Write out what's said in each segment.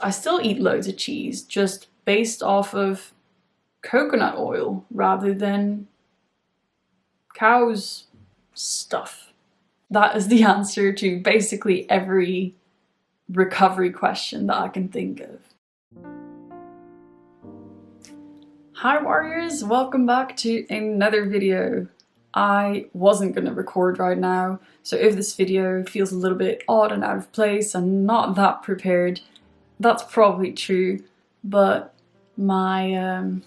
I still eat loads of cheese, just based off of coconut oil rather than cow's stuff. That is the answer to basically every recovery question that I can think of. Hi warriors, welcome back to another video. I wasn't going to record right now, so if this video feels a little bit odd and out of place and not that prepared, that's probably true, but my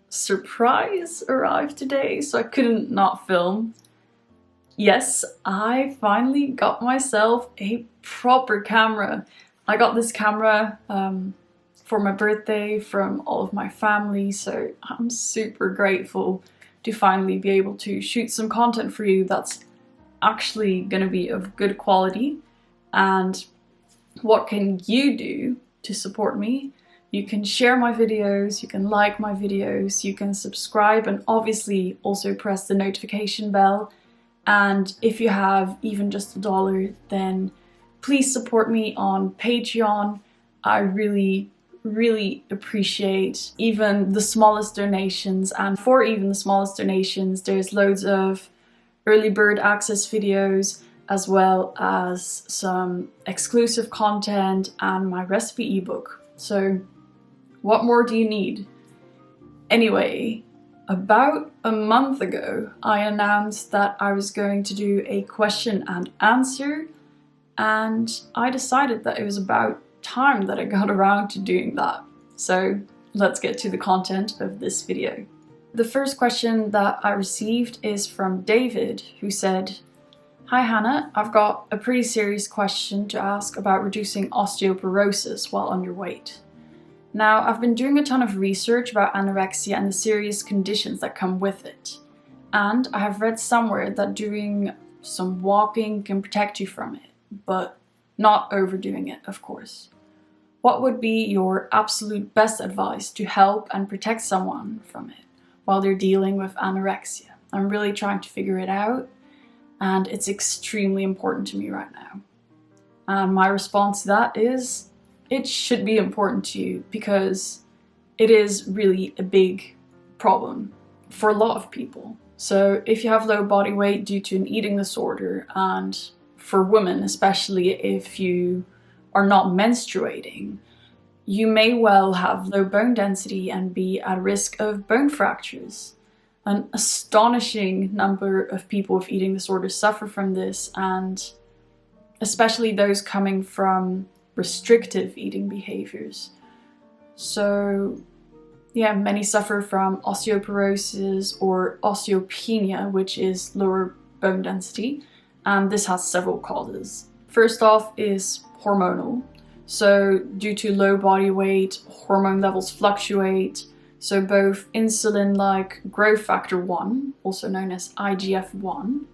surprise arrived today, so I couldn't not film. Yes, I finally got myself a proper camera. I got this camera for my birthday from all of my family, so I'm super grateful to finally be able to shoot some content for you that's actually gonna be of good quality. And what can you do to support me? You can share my videos, you can like my videos, you can subscribe, and obviously also press the notification bell. And if you have even just $1, then please support me on Patreon. I really appreciate even the smallest donations, and for even the smallest donations there's loads of early bird access videos as well as some exclusive content and my recipe ebook. So what more do you need? Anyway, about a month ago I announced that I was going to do a question and answer, and I decided that it was about time that I got around to doing that. So let's get to the content of this video. The first question that I received is from David, who said, "Hi Hannah, I've got a pretty serious question to ask about reducing osteoporosis while underweight. Now, I've been doing a ton of research about anorexia and the serious conditions that come with it, and I have read somewhere that doing some walking can protect you from it, but not overdoing it, of course. What would be your absolute best advice to help and protect someone from it while they're dealing with anorexia? I'm really trying to figure it out, and it's extremely important to me right now." And my response to that is, it should be important to you because it is really a big problem for a lot of people. So if you have low body weight due to an eating disorder, and for women especially if you are not menstruating, you may well have low bone density and be at risk of bone fractures. An astonishing number of people with eating disorders suffer from this, and especially those coming from restrictive eating behaviors. So yeah, many suffer from osteoporosis or osteopenia, which is lower bone density, and this has several causes. First off is hormonal. So due to low body weight, hormone levels fluctuate. So both insulin-like growth factor 1, also known as IGF-1,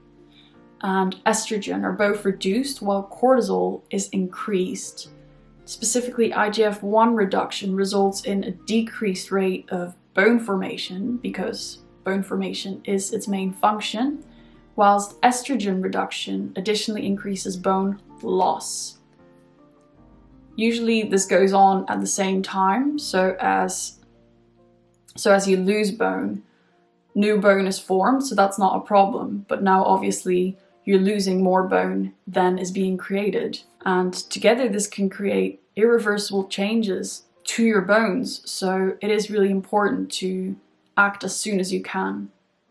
and estrogen are both reduced while cortisol is increased. Specifically, IGF-1 reduction results in a decreased rate of bone formation because bone formation is its main function, whilst estrogen reduction additionally increases bone loss. Usually this goes on at the same time, so as you lose bone, new bone is formed, so that's not a problem, but now obviously you're losing more bone than is being created, and together this can create irreversible changes to your bones, so it is really important to act as soon as you can.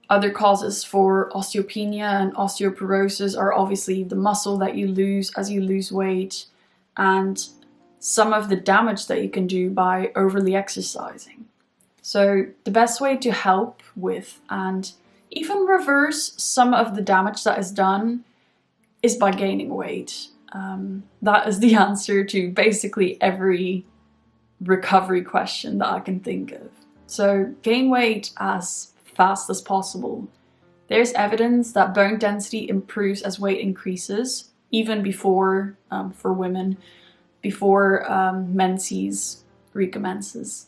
Other causes for osteopenia and osteoporosis are obviously the muscle that you lose as you lose weight, and some of the damage that you can do by overly exercising. So the best way to help with and even reverse some of the damage that is done is by gaining weight. That is the answer to basically every recovery question that I can think of. So gain weight as fast as possible. There's evidence that bone density improves as weight increases, even before, for women, before menses recommences.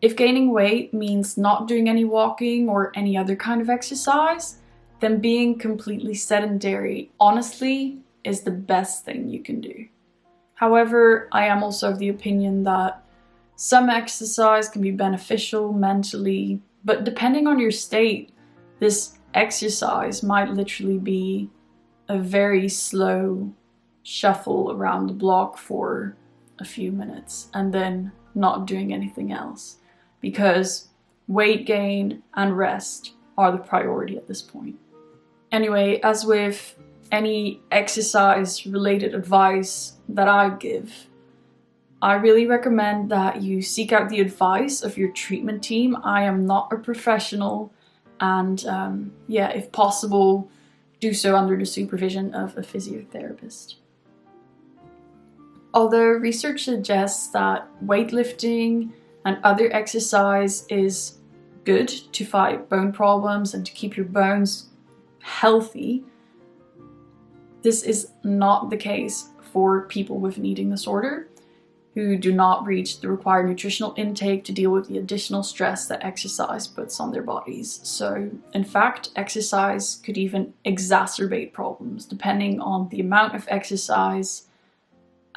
If gaining weight means not doing any walking or any other kind of exercise, then being completely sedentary, honestly, is the best thing you can do. However, I am also of the opinion that some exercise can be beneficial mentally, but depending on your state, this exercise might literally be a very slow shuffle around the block for a few minutes and then not doing anything else, because weight gain and rest are the priority at this point. Anyway, as with any exercise related advice that I give, I really recommend that you seek out the advice of your treatment team. I am not a professional, and if possible, do so under the supervision of a physiotherapist. Although research suggests that weightlifting and other exercise is good to fight bone problems and to keep your bones healthy, this is not the case for people with an eating disorder who do not reach the required nutritional intake to deal with the additional stress that exercise puts on their bodies. So, in fact, exercise could even exacerbate problems depending on the amount of exercise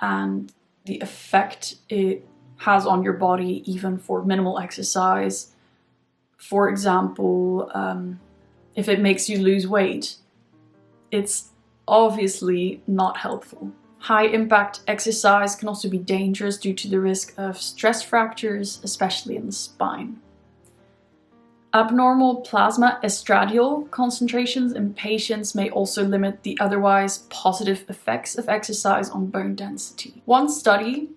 and the effect it has on your body, even for minimal exercise. For example, if it makes you lose weight, it's obviously not helpful. High impact exercise can also be dangerous due to the risk of stress fractures, especially in the spine. Abnormal plasma estradiol concentrations in patients may also limit the otherwise positive effects of exercise on bone density. One study,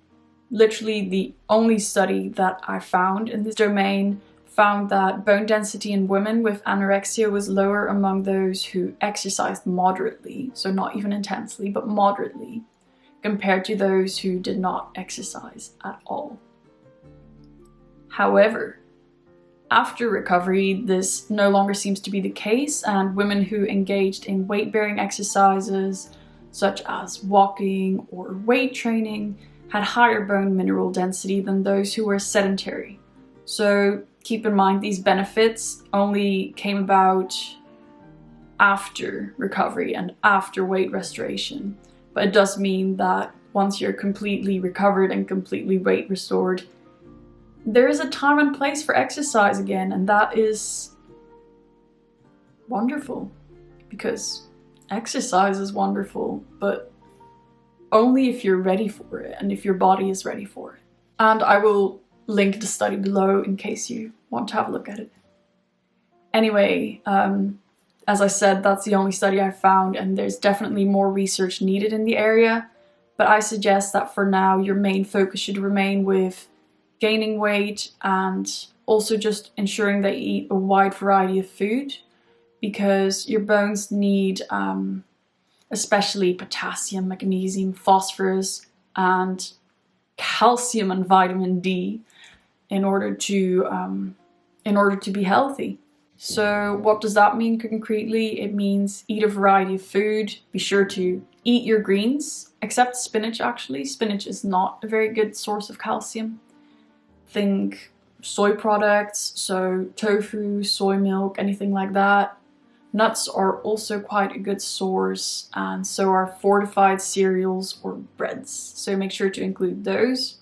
literally the only study that I found in this domain, found that bone density in women with anorexia was lower among those who exercised moderately, so not even intensely, but moderately, compared to those who did not exercise at all. However, after recovery, this no longer seems to be the case, and women who engaged in weight-bearing exercises, such as walking or weight training, had higher bone mineral density than those who were sedentary. So keep in mind, these benefits only came about after recovery and after weight restoration. But it does mean that once you're completely recovered and completely weight restored, there is a time and place for exercise again, and that is wonderful, because exercise is wonderful, but only if you're ready for it and if your body is ready for it. And I will link the study below in case you want to have a look at it. Anyway, as I said, that's the only study I've found, and there's definitely more research needed in the area, but I suggest that for now your main focus should remain with gaining weight and also just ensuring that you eat a wide variety of food, because your bones need especially potassium, magnesium, phosphorus, and calcium and vitamin D in order to be healthy. So what does that mean concretely? It means eat a variety of food. Be sure to eat your greens, except spinach actually. Spinach is not a very good source of calcium. Think soy products, so tofu, soy milk, anything like that. Nuts are also quite a good source, and so are fortified cereals or breads. So make sure to include those.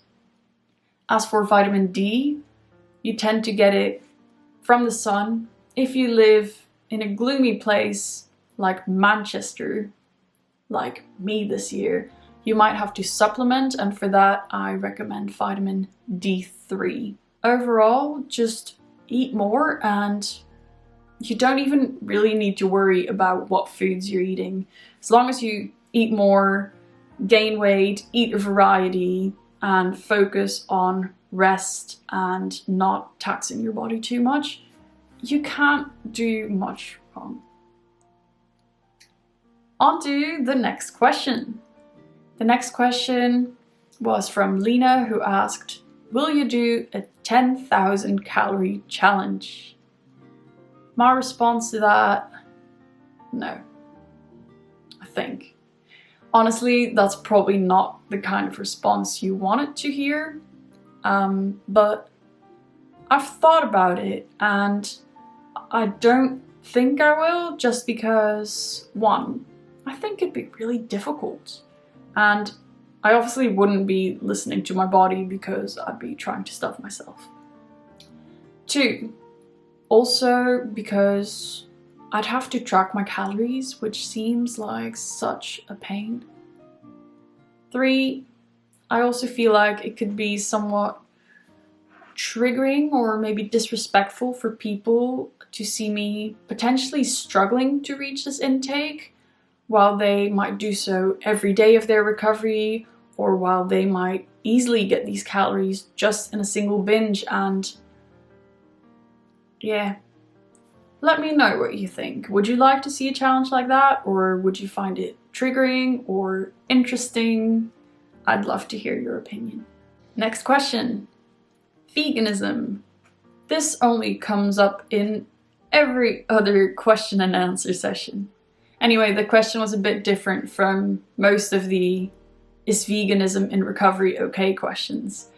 As for vitamin D, you tend to get it from the sun. If you live in a gloomy place like Manchester, like me this year, you might have to supplement, and for that I recommend vitamin D3. Overall, just eat more, and you don't even really need to worry about what foods you're eating. As long as you eat more, gain weight, eat a variety, and focus on rest and not taxing your body too much, you can't do much wrong. On to the next question. The next question was from Lena, who asked, will you do a 10,000 calorie challenge? My response to that, no, I think. Honestly, that's probably not the kind of response you wanted to hear, but I've thought about it and I don't think I will, just because, one, I think it'd be really difficult, and I obviously wouldn't be listening to my body because I'd be trying to stuff myself. 2, also because I'd have to track my calories, which seems like such a pain. 3, I also feel like it could be somewhat triggering or maybe disrespectful for people to see me potentially struggling to reach this intake, while they might do so every day of their recovery, or while they might easily get these calories just in a single binge. And yeah, let me know what you think. Would you like to see a challenge like that, or would you find it triggering or interesting? I'd love to hear your opinion. Next question. Veganism. This only comes up in every other question and answer session. Anyway, the question was a bit different from most of the "Is veganism in recovery okay?" questions,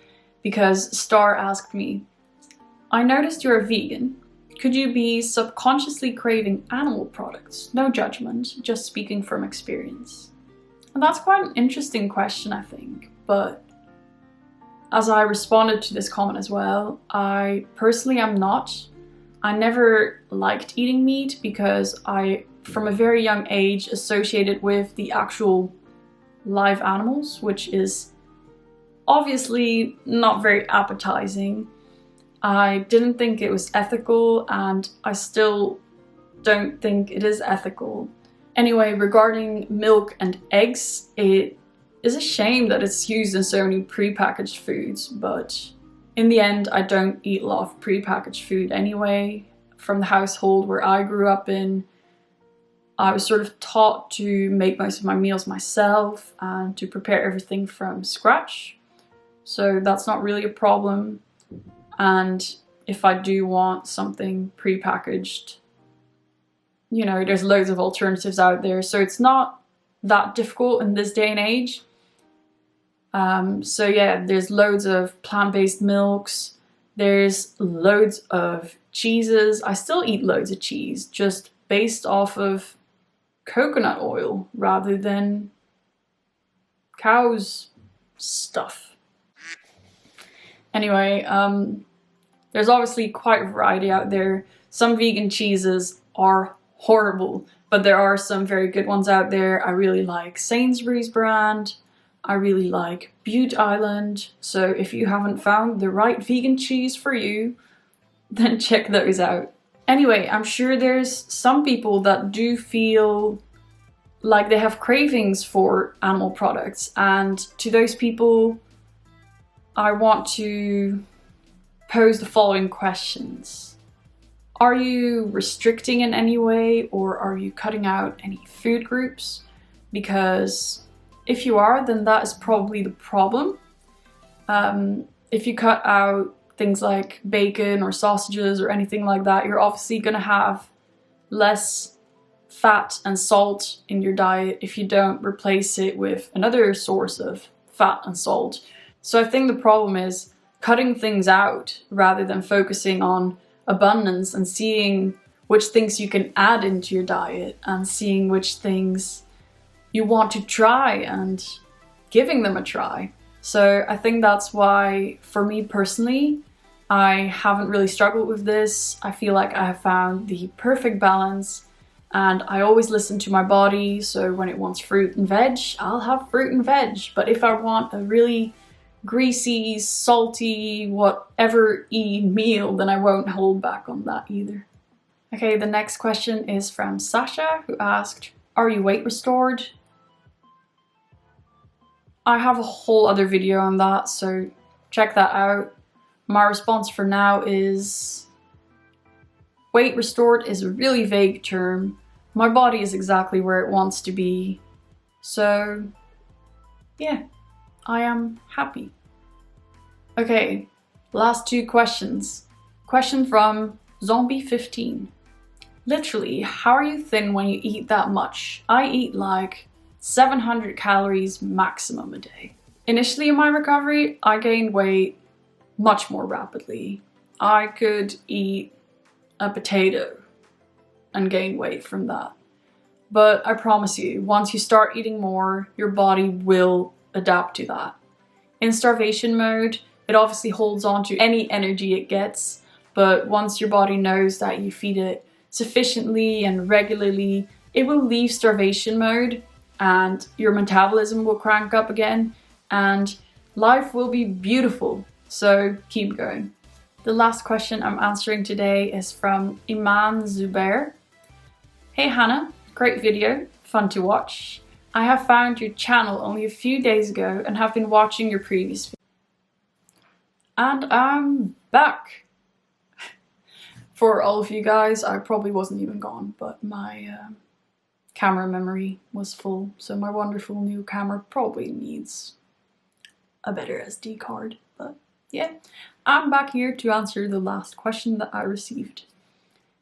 because Star asked me, "I noticed you're a vegan. Could you be subconsciously craving animal products? No judgment, just speaking from experience." And that's quite an interesting question, I think, but as I responded to this comment as well, I personally am not. I never liked eating meat because I, from a very young age, associated with the actual live animals, which is obviously not very appetizing. I didn't think it was ethical, and I still don't think it is ethical. Anyway, regarding milk and eggs, it is a shame that it's used in so many prepackaged foods, but in the end, I don't eat a lot of prepackaged food anyway. From the household where I grew up in, I was sort of taught to make most of my meals myself and to prepare everything from scratch. So that's not really a problem. And if I do want something prepackaged, you know, there's loads of alternatives out there. So it's not that difficult in this day and age. So yeah, there's loads of plant-based milks. There's loads of cheeses. I still eat loads of cheese, just based off of coconut oil rather than cow's stuff. Anyway, there's obviously quite a variety out there. Some vegan cheeses are horrible, but there are some very good ones out there. I really like Sainsbury's brand. I really like Bute Island. So if you haven't found the right vegan cheese for you, then check those out. Anyway, I'm sure there's some people that do feel like they have cravings for animal products, and to those people, I want to pose the following questions. Are you restricting in any way, or are you cutting out any food groups? Because if you are, then that is probably the problem. If you cut out things like bacon or sausages or anything like that, you're obviously going to have less fat and salt in your diet if you don't replace it with another source of fat and salt. So I think the problem is cutting things out rather than focusing on abundance and seeing which things you can add into your diet and seeing which things you want to try and giving them a try. So I think that's why, for me personally, I haven't really struggled with this. I feel like I have found the perfect balance, and I always listen to my body. So when it wants fruit and veg, I'll have fruit and veg. But if I want a really greasy, salty, whatever meal, then I won't hold back on that either. Okay, the next question is from Sasha, who asked, "Are you weight restored?" I have a whole other video on that, so check that out. My response for now is weight restored is a really vague term. My body is exactly where it wants to be. So yeah, I am happy. Okay, last 2 questions. Question from Zombie15. Literally, how are you thin when you eat that much? I eat like 700 calories maximum a day. Initially in my recovery, I gained weight much more rapidly. I could eat a potato and gain weight from that. But I promise you, once you start eating more, your body will adapt to that. In starvation mode, it obviously holds on to any energy it gets, but once your body knows that you feed it sufficiently and regularly, it will leave starvation mode and your metabolism will crank up again and life will be beautiful. So keep going. The last question I'm answering today is from Iman Zubair. Hey Hannah, great video, fun to watch. I have found your channel only a few days ago and have been watching your previous video. And I'm back. For all of you guys, I probably wasn't even gone, but my camera memory was full, so my wonderful new camera probably needs a better SD card. But yeah, I'm back here to answer the last question that I received.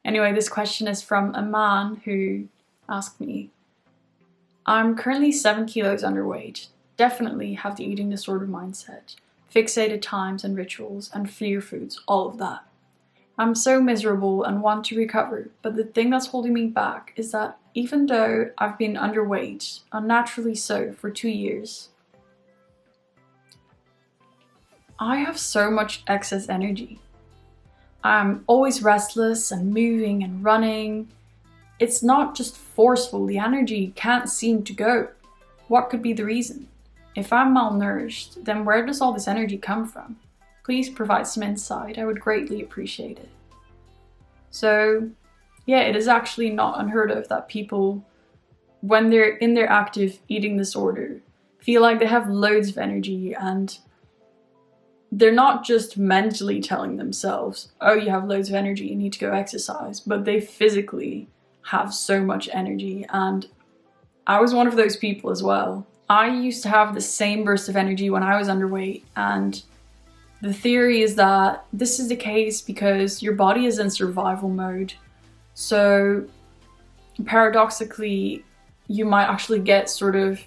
Anyway, this question is from a man who asked me, I'm currently 7 kilos underweight, definitely have the eating disorder mindset, fixated times and rituals, and fear foods, all of that. I'm so miserable and want to recover, but the thing that's holding me back is that even though I've been underweight, unnaturally so, for 2 years, I have so much excess energy. I'm always restless and moving and running. It's not just forceful, the energy can't seem to go. What could be the reason? If I'm malnourished, then where does all this energy come from? Please provide some insight, I would greatly appreciate it. So yeah, it is actually not unheard of that people, when they're in their active eating disorder, feel like they have loads of energy and they're not just mentally telling themselves, oh, you have loads of energy, you need to go exercise, but they physically have so much energy. And I was one of those people as well. I used to have the same burst of energy when I was underweight, and the theory is that this is the case because your body is in survival mode. So paradoxically, you might actually get sort of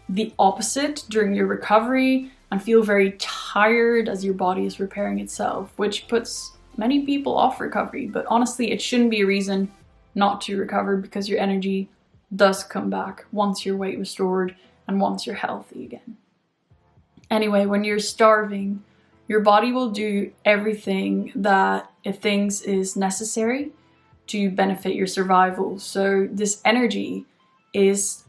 the opposite during your recovery and feel very tired as your body is repairing itself, which puts many people off recovery. But honestly, it shouldn't be a reason not to recover because your energy does come back once your weight restored and once you're healthy again. Anyway, when you're starving, your body will do everything that it thinks is necessary to benefit your survival. So this energy is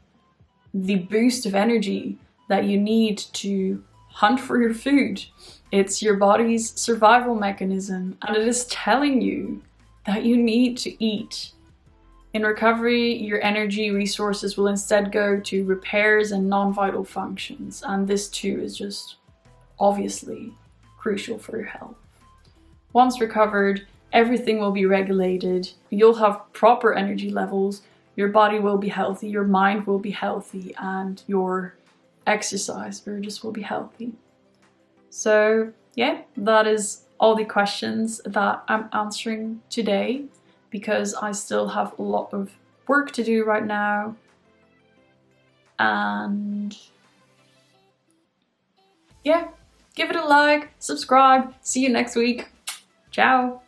the boost of energy that you need to hunt for your food. It's your body's survival mechanism, and it is telling you that you need to eat. In recovery, your energy resources will instead go to repairs and non-vital functions, and this too is just obviously crucial for your health. Once recovered, everything will be regulated, you'll have proper energy levels, your body will be healthy, your mind will be healthy, and your exercise just will be healthy. So yeah, that is all the questions that I'm answering today, because I still have a lot of work to do right now. And yeah, give it a like, subscribe, see you next week. Ciao.